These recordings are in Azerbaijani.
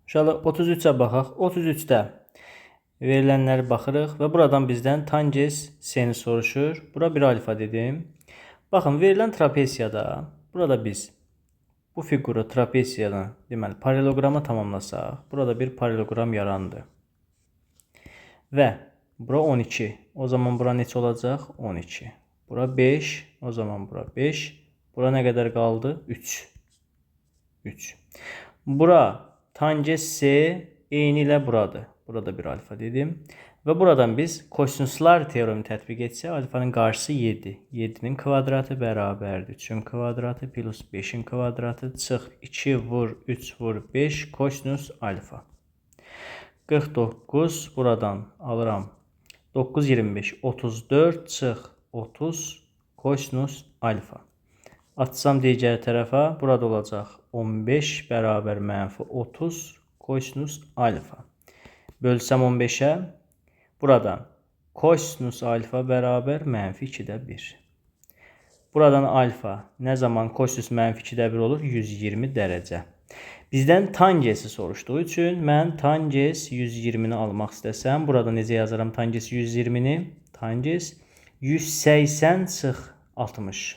Uşaqlar 33-ə baxaq. 33-də verilənləri baxırıq və buradan bizdən tangens s-ni soruşur. Bura bir alfa dedim. Baxın, verilən trapesiyada burada biz bu fiquru trapesiyadan deməli paralelograma tamamlasaq, burada bir paralelogram yarandı. Və bura 12. O zaman bura neçə olacaq? 12. Bura 5. O zaman bura 5. Bura nə qədər qaldı? 3. 3. Bura tangens S eyni ilə buradır. Burada bir alfa dedim. Və buradan biz kosinuslar teoremi tətbiq etsək, alfanın qarşısı 7. 7-nin kvadratı bərabərdir 3-ün kvadratı plus 5-in kvadratı. Çıx 2 vur 3 vur 5 kosinus alfa. 49 buradan alıram. 9, 25, 34 çıx 30 kosinus alfa. Atsam digər tərəfə, burada olacaq 15 bərabər mənfi 30 kosinus alfa. Bölsəm 15-ə, buradan kosinus alfa bərabər mənfi 2-də 1. Buradan alfa nə zaman kosinus mənfi 2-də 1 olur? 120 dərəcə. Bizdən tangensi soruşduğu üçün mən tangens 120-ni almaq istəsəm, burada necə yazaram tangens 120-ni? Tangens 180 çıx 60.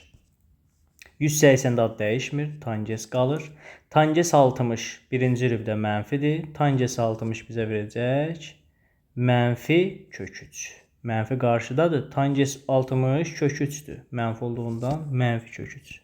180-də ad dəyişmir, tangens qalır. Tangens 60 birinci rübdə mənfidir. Tangens 60 bizə verəcək mənfi kök 3. Mənfi qarşıdadır. Tangens 60 kök 3-dür. Mənfi olduğundan mənfi kök 3.